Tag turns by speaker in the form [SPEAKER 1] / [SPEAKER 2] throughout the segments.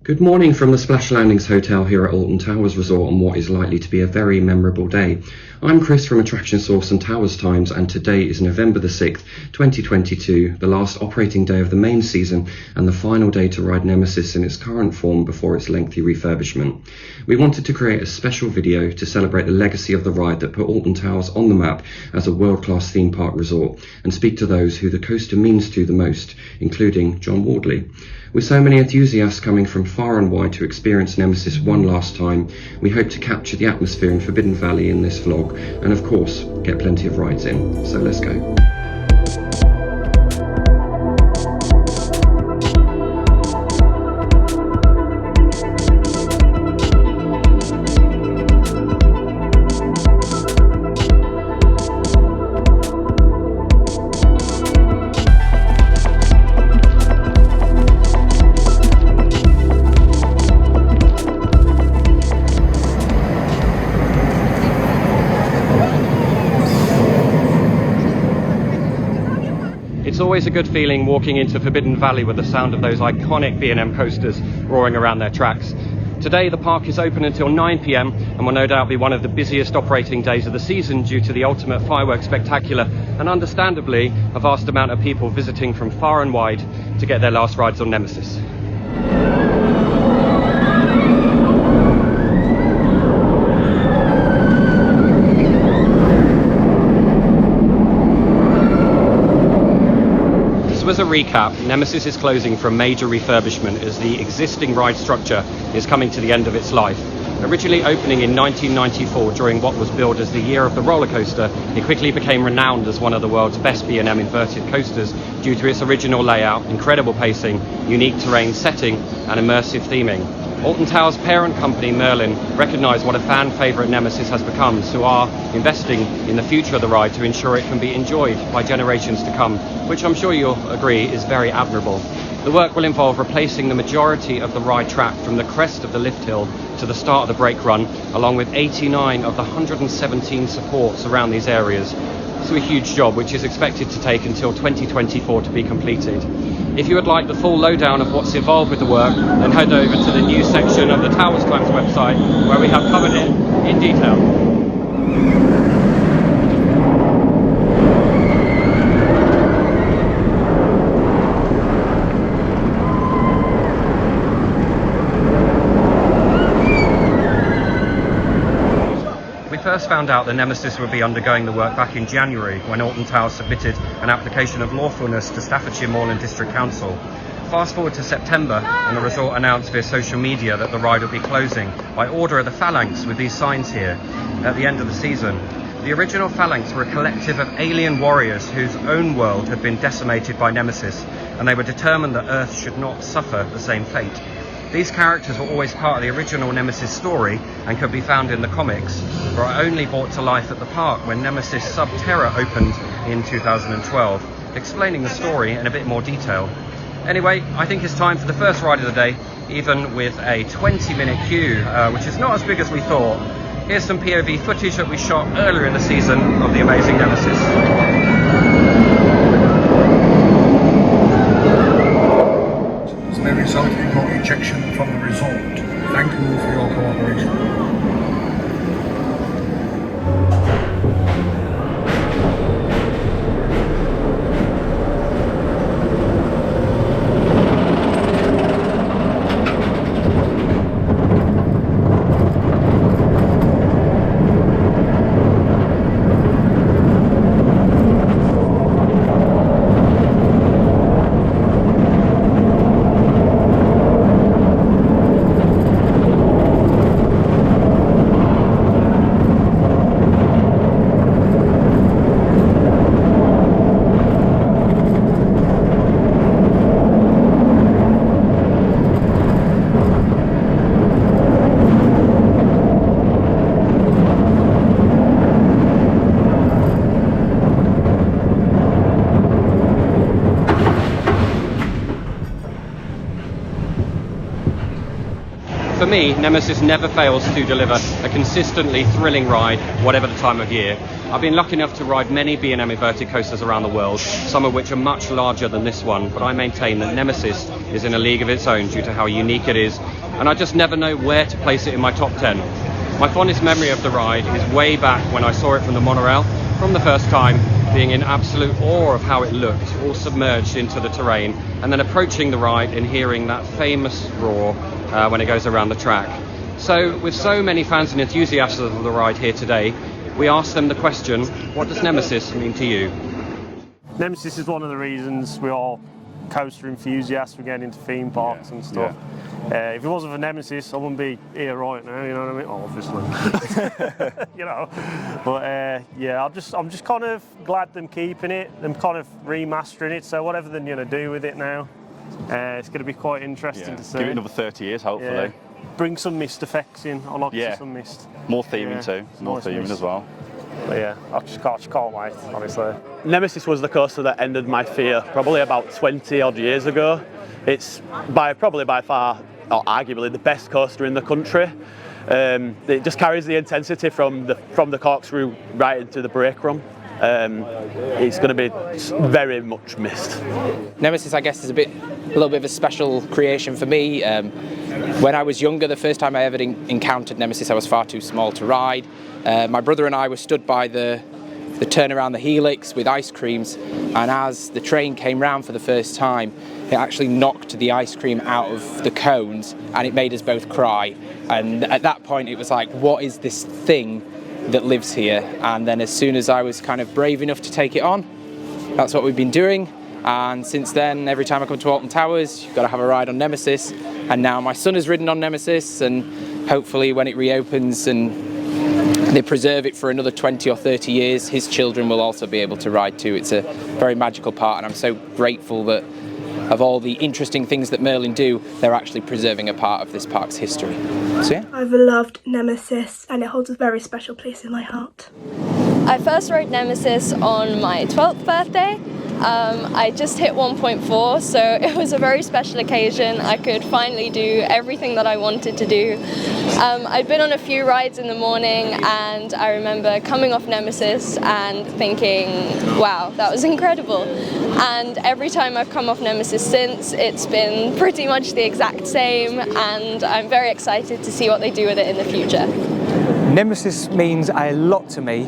[SPEAKER 1] Good morning from the Splash Landings Hotel here at Alton Towers Resort on what is likely to be a very memorable day. I'm Chris from Attraction Source and Towers Times, and today is November the 6th, 2022, the last operating day of the main season and the final day to ride Nemesis in its current form before its lengthy refurbishment. We wanted to create a special video to celebrate the legacy of the ride that put Alton Towers on the map as a world-class theme park resort and speak to those who the coaster means to the most, including John Wardley. With so many enthusiasts coming from far and wide to experience Nemesis one last time, we hope to capture the atmosphere in Forbidden Valley in this vlog and of course get plenty of rides in. So let's go.
[SPEAKER 2] It's always a good feeling walking into Forbidden Valley with the sound of those iconic B&M coasters roaring around their tracks. Today the park is open until 9 PM and will no doubt be one of the busiest operating days of the season due to the ultimate fireworks spectacular and understandably a vast amount of people visiting from far and wide to get their last rides on Nemesis. So as a recap, Nemesis is closing for a major refurbishment as the existing ride structure is coming to the end of its life. Originally opening in 1994 during what was billed as the year of the roller coaster, it quickly became renowned as one of the world's best B&M inverted coasters due to its original layout, incredible pacing, unique terrain setting and immersive theming. Alton Towers' parent company Merlin recognised what a fan favourite Nemesis has become, so are investing in the future of the ride to ensure it can be enjoyed by generations to come, which I'm sure you'll agree is very admirable. The work will involve replacing the majority of the ride track from the crest of the lift hill to the start of the brake run, along with 89 of the 117 supports around these areas. It's a huge job which is expected to take until 2024 to be completed. If you would like the full lowdown of what's involved with the work, then head over to the news section of the Towers Times website where we have covered it in detail. First found out that Nemesis would be undergoing the work back in January when Alton Towers submitted an application of lawfulness to Staffordshire Mall and District Council. Fast forward to September and the resort announced via social media that the ride would be closing by order of the Phalanx with these signs here at the end of the season. The original Phalanx were a collective of alien warriors whose own world had been decimated by Nemesis, and they were determined that Earth should not suffer the same fate. These characters were always part of the original Nemesis story and could be found in the comics, but are only brought to life at the park when Nemesis Sub-Terra opened in 2012, explaining the story in a bit more detail. Anyway, I think it's time for the first ride of the day, even with a 20-minute queue, which is not as big as we thought. Here's some POV footage that we shot earlier in the season of the amazing Nemesis.
[SPEAKER 3] May result in your ejection from the resort. Thank you for your cooperation.
[SPEAKER 2] For me, Nemesis never fails to deliver a consistently thrilling ride, whatever the time of year. I've been lucky enough to ride many B&M inverted coasters around the world, some of which are much larger than this one, but I maintain that Nemesis is in a league of its own due to how unique it is, and I just never know where to place it in my top 10. My fondest memory of the ride is way back when I saw it from the monorail, from the first time, being in absolute awe of how it looked, all submerged into the terrain, and then approaching the ride and hearing that famous roar when it goes around the track. So, with so many fans and enthusiasts of the ride here today, we asked them the question, what does Nemesis mean to you?
[SPEAKER 4] Nemesis is one of the reasons we are coaster enthusiasts, we're getting into theme parks and stuff. If it wasn't for Nemesis, I wouldn't be here right now, you know what I mean? Oh, obviously. You know. But yeah, I'm just kind of glad them keeping it, them kind of remastering it, so whatever they're going to do with it now, it's going to be quite interesting to see.
[SPEAKER 5] Give it another 30 years, hopefully.
[SPEAKER 4] Yeah. Bring some mist effects in, I like to see some mist.
[SPEAKER 5] More theming too, more
[SPEAKER 4] nice
[SPEAKER 5] theming
[SPEAKER 4] mist
[SPEAKER 5] as well.
[SPEAKER 4] But yeah, I just can't wait, honestly.
[SPEAKER 6] Nemesis was the coaster that ended my fear probably about 20 odd years ago. It's probably by far, or arguably, the best coaster in the country. It just carries the intensity from the corkscrew right into the brake run. It's going to be very much missed.
[SPEAKER 7] Nemesis, I guess, is a little bit of a special creation for me. When I was younger, the first time I ever encountered Nemesis, I was far too small to ride. My brother and I were stood by the turn around the helix with ice creams, and as the train came round for the first time, it actually knocked the ice cream out of the cones, and it made us both cry. And at that point, it was like, what is this thing that lives here? And then as soon as I was kind of brave enough to take it on, that's what we've been doing. And since then, every time I come to Alton Towers, you've got to have a ride on Nemesis. And now my son has ridden on Nemesis, and hopefully when it reopens and they preserve it for another 20 or 30 years, his children will also be able to ride too. It's a very magical part, and I'm so grateful that of all the interesting things that Merlin do, they're actually preserving a part of this park's history. So yeah.
[SPEAKER 8] I've loved Nemesis, and it holds a very special place in my heart.
[SPEAKER 9] I first rode Nemesis on my 12th birthday. I just hit 1.4, so it was a very special occasion. I could finally do everything that I wanted to do. I'd been on a few rides in the morning, and I remember coming off Nemesis and thinking, wow, that was incredible. And every time I've come off Nemesis since, it's been pretty much the exact same, and I'm very excited to see what they do with it in the future.
[SPEAKER 10] Nemesis means a lot to me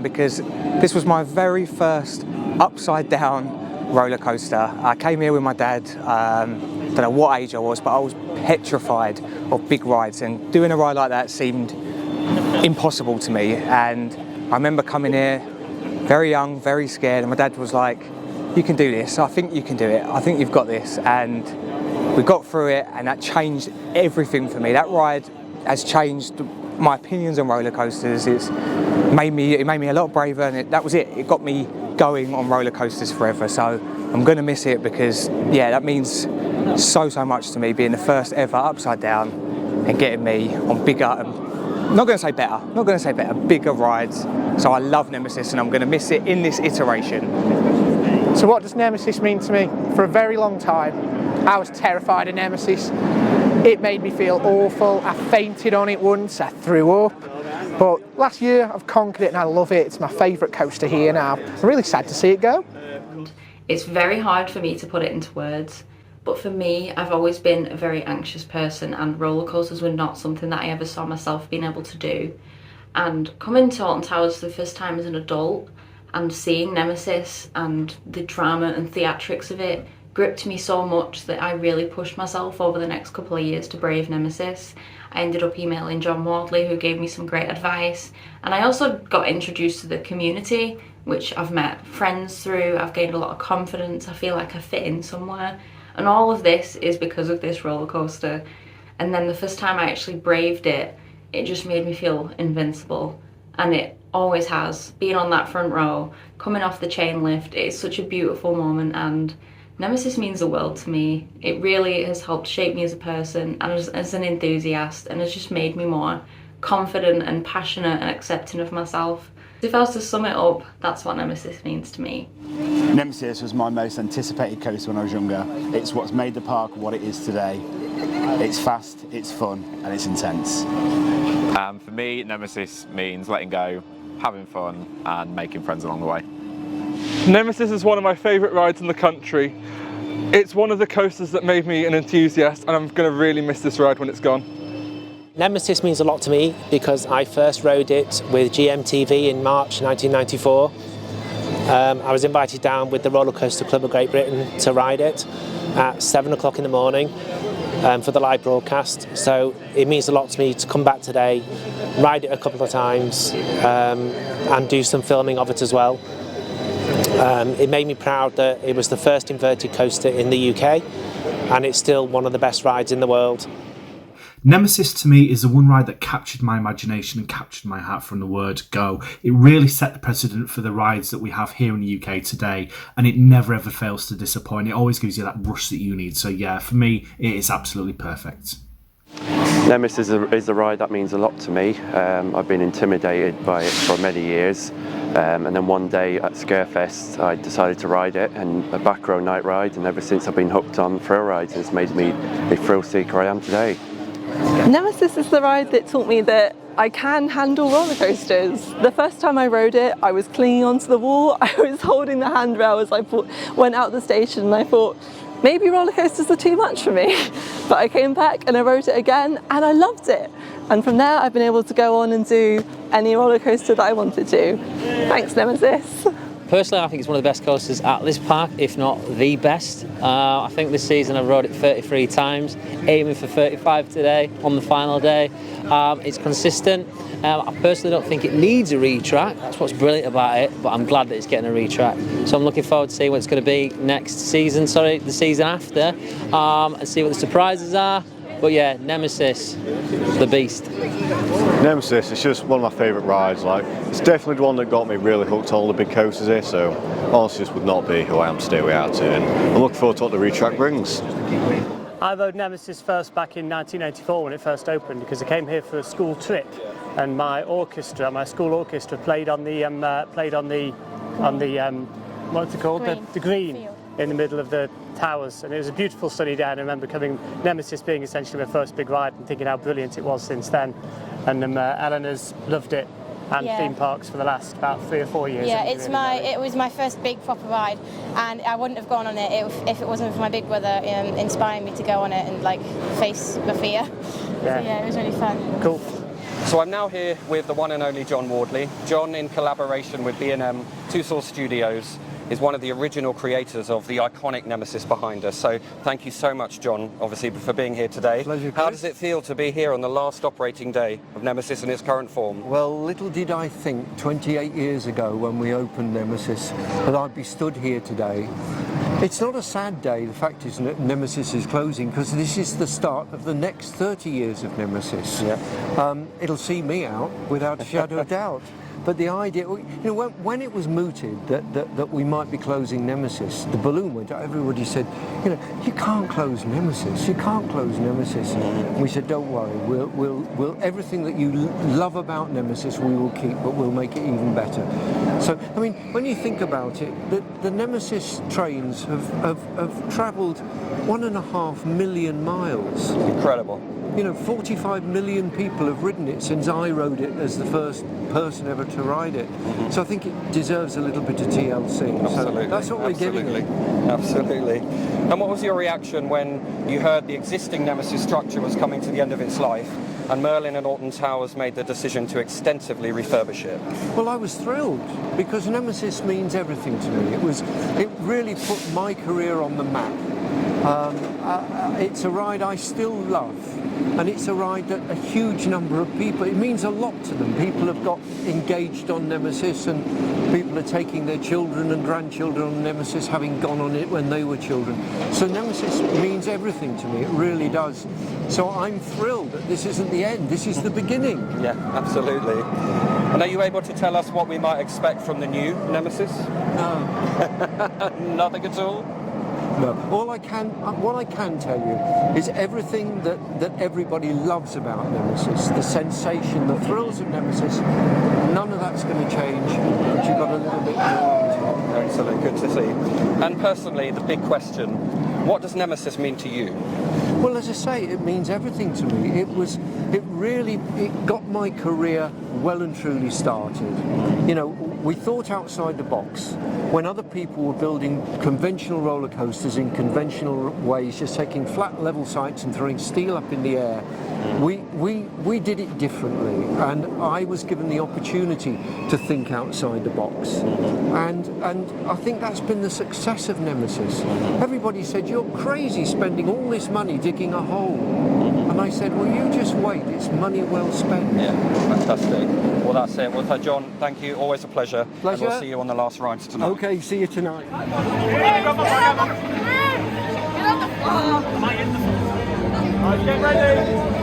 [SPEAKER 10] because this was my very first upside down roller coaster. I came here with my dad, don't know what age I was, but I was petrified of big rides, and doing a ride like that seemed impossible to me. And I remember coming here very young, very scared, and my dad was like, you can do this, I think you can do it, I think you've got this. And we got through it, and that changed everything for me. That ride has changed my opinions on roller coasters. It made me a lot braver, and that was it. It got me going on roller coasters forever. So I'm going to miss it because, yeah, that means so much to me, being the first ever upside down and getting me on bigger, not going to say better, bigger rides. So I love Nemesis, and I'm going to miss it in this iteration.
[SPEAKER 11] So what does Nemesis mean to me? For a very long time, I was terrified of Nemesis. It made me feel awful. I fainted on it once, I threw up. But last year I've conquered it and I love it. It's my favourite coaster here now. I'm really sad to see it go.
[SPEAKER 12] It's very hard for me to put it into words, but for me, I've always been a very anxious person, and roller coasters were not something that I ever saw myself being able to do. And coming to Alton Towers for the first time as an adult and seeing Nemesis and the drama and theatrics of it gripped me so much that I really pushed myself over the next couple of years to brave Nemesis. I ended up emailing John Wardley, who gave me some great advice, and I also got introduced to the community, which I've met friends through. I've gained a lot of confidence. I feel like I fit in somewhere, and all of this is because of this roller coaster. And then the first time I actually braved it, it just made me feel invincible, and it always has. Being on that front row, coming off the chain lift, it's such a beautiful moment, and Nemesis means the world to me. It really has helped shape me as a person and as an enthusiast, and has just made me more confident and passionate and accepting of myself. If I was to sum it up, that's what Nemesis means to me.
[SPEAKER 13] Nemesis was my most anticipated coaster when I was younger. It's what's made the park what it is today. It's fast, it's fun, and it's intense.
[SPEAKER 14] For me, Nemesis means letting go
[SPEAKER 5] having fun and making friends along the way.
[SPEAKER 14] Nemesis is one of my favourite rides in the country. It's one of the coasters that made me an enthusiast, and I'm going to really miss this ride when it's gone.
[SPEAKER 15] Nemesis means a lot to me because I first rode it with GMTV in March 1994. I was invited down with the Roller Coaster Club of Great Britain to ride it at 7 o'clock in the morning for the live broadcast. So it means a lot to me to come back today, ride it a couple of times and do some filming of it as well. It made me proud that it was the first inverted coaster in the UK, and it's still one of the best rides in the world.
[SPEAKER 16] Nemesis to me is the one ride that captured my imagination and captured my heart from the word go. It really set the precedent for the rides that we have here in the UK today, and it never ever fails to disappoint. It always gives you that rush that you need. So yeah, for me, it is absolutely perfect.
[SPEAKER 17] Nemesis is a ride that means a lot to me. I've been intimidated by it for many years, and then one day at Scarefest I decided to ride it, and a back row night ride, and ever since I've been hooked on thrill rides, and it's made me the thrill seeker I am today.
[SPEAKER 18] Nemesis is the ride that taught me that I can handle roller coasters. The first time I rode it, I was clinging onto the wall, I was holding the handrail as I went out the station, and I thought, maybe roller coasters are too much for me. But I came back and I rode it again and I loved it. And from there I've been able to go on and do any roller coaster that I wanted to. Thanks, Nemesis.
[SPEAKER 19] Personally, I think it's one of the best coasters at this park, if not the best. I think this season I've rode it 33 times, aiming for 35 today on the final day. It's consistent. I personally don't think it needs a retrack. That's what's brilliant about it, but I'm glad that it's getting a retrack. So I'm looking forward to seeing what it's going to be next season, the season after, and see what the surprises are. But yeah, Nemesis, the beast.
[SPEAKER 20] Nemesis, it's just one of my favourite rides. Like, it's definitely the one that got me really hooked on all the big coasters here, so honestly this would not be who I am today without it, and I'm looking forward to what the retrack brings.
[SPEAKER 4] I rode Nemesis first back in 1984 when it first opened, because I came here for a school trip, and my school orchestra played on the what's it called? The green in the middle of the towers, and it was a beautiful sunny day. And I remember Nemesis being essentially my first big ride, and thinking how brilliant it was since then. And Eleanor's loved it, and theme parks for the last about 3 or 4 years.
[SPEAKER 21] Yeah, it was my first big proper ride, and I wouldn't have gone on it if it wasn't for my big brother inspiring me to go on it and like face the fear. So yeah, it was really fun.
[SPEAKER 4] Cool.
[SPEAKER 2] So I'm now here with the one and only John Wardley. John, in collaboration with B&M Two Source Studios, is one of the original creators of the iconic Nemesis behind us. So thank you so much, John, obviously, for being here today.
[SPEAKER 22] Pleasure, Chris.
[SPEAKER 2] How does it feel to be here on the last operating day of Nemesis in its current form?
[SPEAKER 22] Well, little did I think 28 years ago when we opened Nemesis that I'd be stood here today. It's not a sad day, the fact is that Nemesis is closing, because this is the start of the next 30 years of Nemesis. Yeah. It'll see me out without a shadow of doubt. But the idea, when it was mooted that we might be closing Nemesis, the balloon went out, everybody said, you can't close Nemesis, you can't close Nemesis. And we said, don't worry, we'll everything that you love about Nemesis we will keep, but we'll make it even better. So, I mean, when you think about it, the Nemesis trains have travelled 1.5 million miles.
[SPEAKER 2] Incredible.
[SPEAKER 22] 45 million people have ridden it since I rode it as the first person ever to ride it. So I think it deserves a little bit of TLC.
[SPEAKER 2] Absolutely.
[SPEAKER 22] So that's what we're giving it.
[SPEAKER 2] Absolutely. And what was your reaction when you heard the existing Nemesis structure was coming to the end of its life, and Merlin and Alton Towers made the decision to extensively refurbish it?
[SPEAKER 22] Well, I was thrilled, because Nemesis means everything to me. It really put my career on the map. It's a ride I still love, and it's a ride that a huge number of people, it means a lot to them. People have got engaged on Nemesis, and people are taking their children and grandchildren on Nemesis, having gone on it when they were children. So Nemesis means everything to me, it really does. So I'm thrilled that this isn't the end, this is the beginning.
[SPEAKER 2] Yeah, absolutely. And are you able to tell us what we might expect from the new Nemesis?
[SPEAKER 22] No.
[SPEAKER 2] Nothing at all?
[SPEAKER 22] No. What I can tell you is everything that everybody loves about Nemesis, the sensation, the thrills of Nemesis, none of that's going to change, but you've got a little bit more on top.
[SPEAKER 2] Excellent, good to see. And personally, the big question, what does Nemesis mean to you?
[SPEAKER 22] Well, as I say, it means everything to me. It really got my career well and truly started. You know, we thought outside the box. When other people were building conventional roller coasters in conventional ways, just taking flat level sites and throwing steel up in the air, we did it differently, and I was given the opportunity to think outside the box. And I think that's been the success of Nemesis. Everybody said, you're crazy spending all this money digging a hole. And I said, well, you just wait, it's money well spent.
[SPEAKER 2] Yeah, fantastic. Well, that's it. Well, John, thank you. Always a pleasure.
[SPEAKER 22] Pleasure.
[SPEAKER 2] And we'll see you on the last rides tonight.
[SPEAKER 22] Okay, see you tonight.
[SPEAKER 2] Get ready.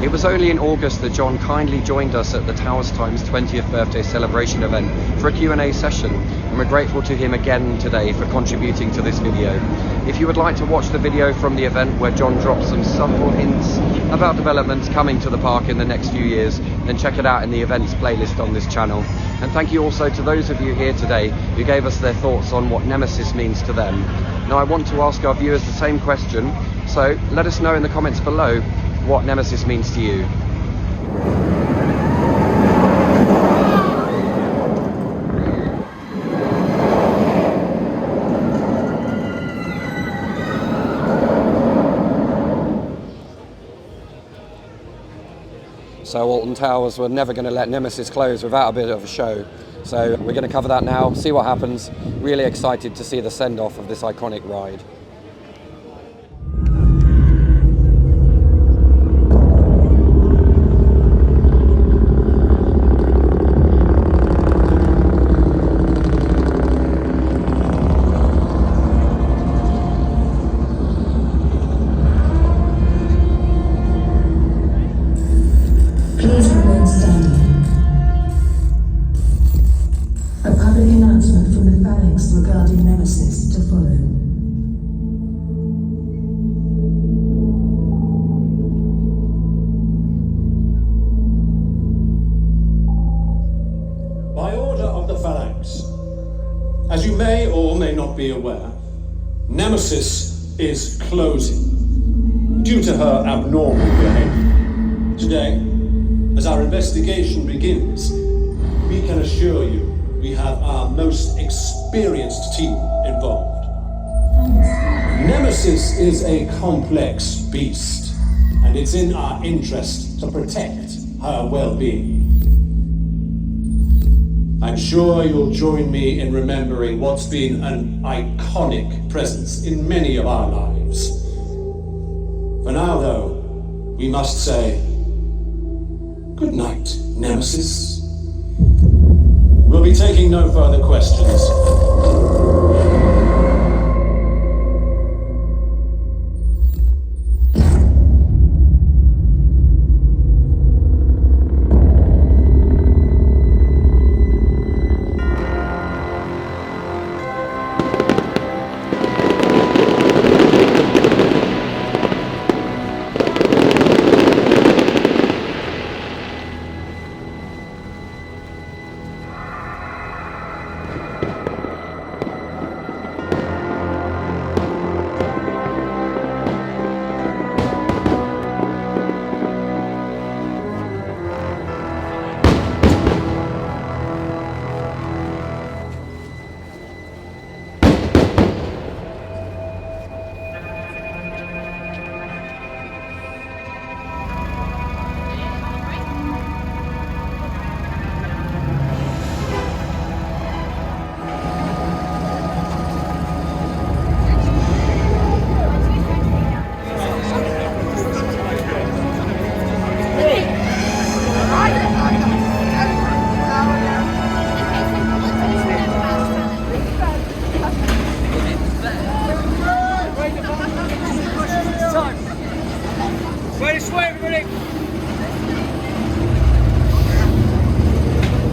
[SPEAKER 2] It was only in August that John kindly joined us at the Towers Times 20th birthday celebration event for a Q&A session, and we're grateful to him again today for contributing to this video. If you would like to watch the video from the event where John drops some subtle hints about developments coming to the park in the next few years, then check it out in the events playlist on this channel. And thank you also to those of you here today who gave us their thoughts on what Nemesis means to them. Now I want to ask our viewers the same question, so let us know in the comments below what Nemesis means to you. So Alton Towers were never going to let Nemesis close without a bit of a show. So we're going to cover that now, see what happens. Really excited to see the send-off of this iconic ride.
[SPEAKER 1] Regarding Nemesis to follow.
[SPEAKER 3] By order of the Phalanx, as you may or may not be aware, Nemesis is closing due to her abnormal behavior. Today, as our investigation begins, we can assure you we have our most experienced team involved. Nemesis is a complex beast, and it's in our interest to protect her well-being. I'm sure you'll join me in remembering what's been an iconic presence in many of our lives. For now, though, we must say, good night, Nemesis. We'll be taking no further questions.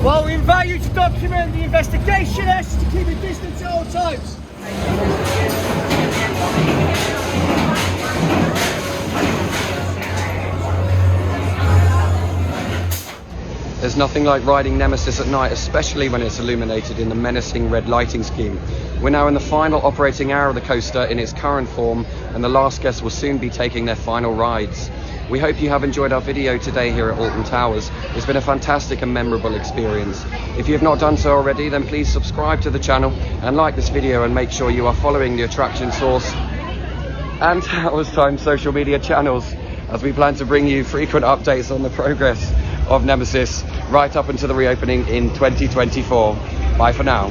[SPEAKER 1] Well, we invite you to document the investigationists to keep a distance at all times.
[SPEAKER 2] There's nothing like riding Nemesis at night, especially when it's illuminated in the menacing red lighting scheme. We're now in the final operating hour of the coaster in its current form, and the last guests will soon be taking their final rides. We hope you have enjoyed our video today here at Alton Towers. It's been a fantastic and memorable experience. If you have not done so already, then please subscribe to the channel and like this video, and make sure you are following the Attraction Source and Towers Time social media channels, as we plan to bring you frequent updates on the progress of Nemesis right up until the reopening in 2024. Bye for now.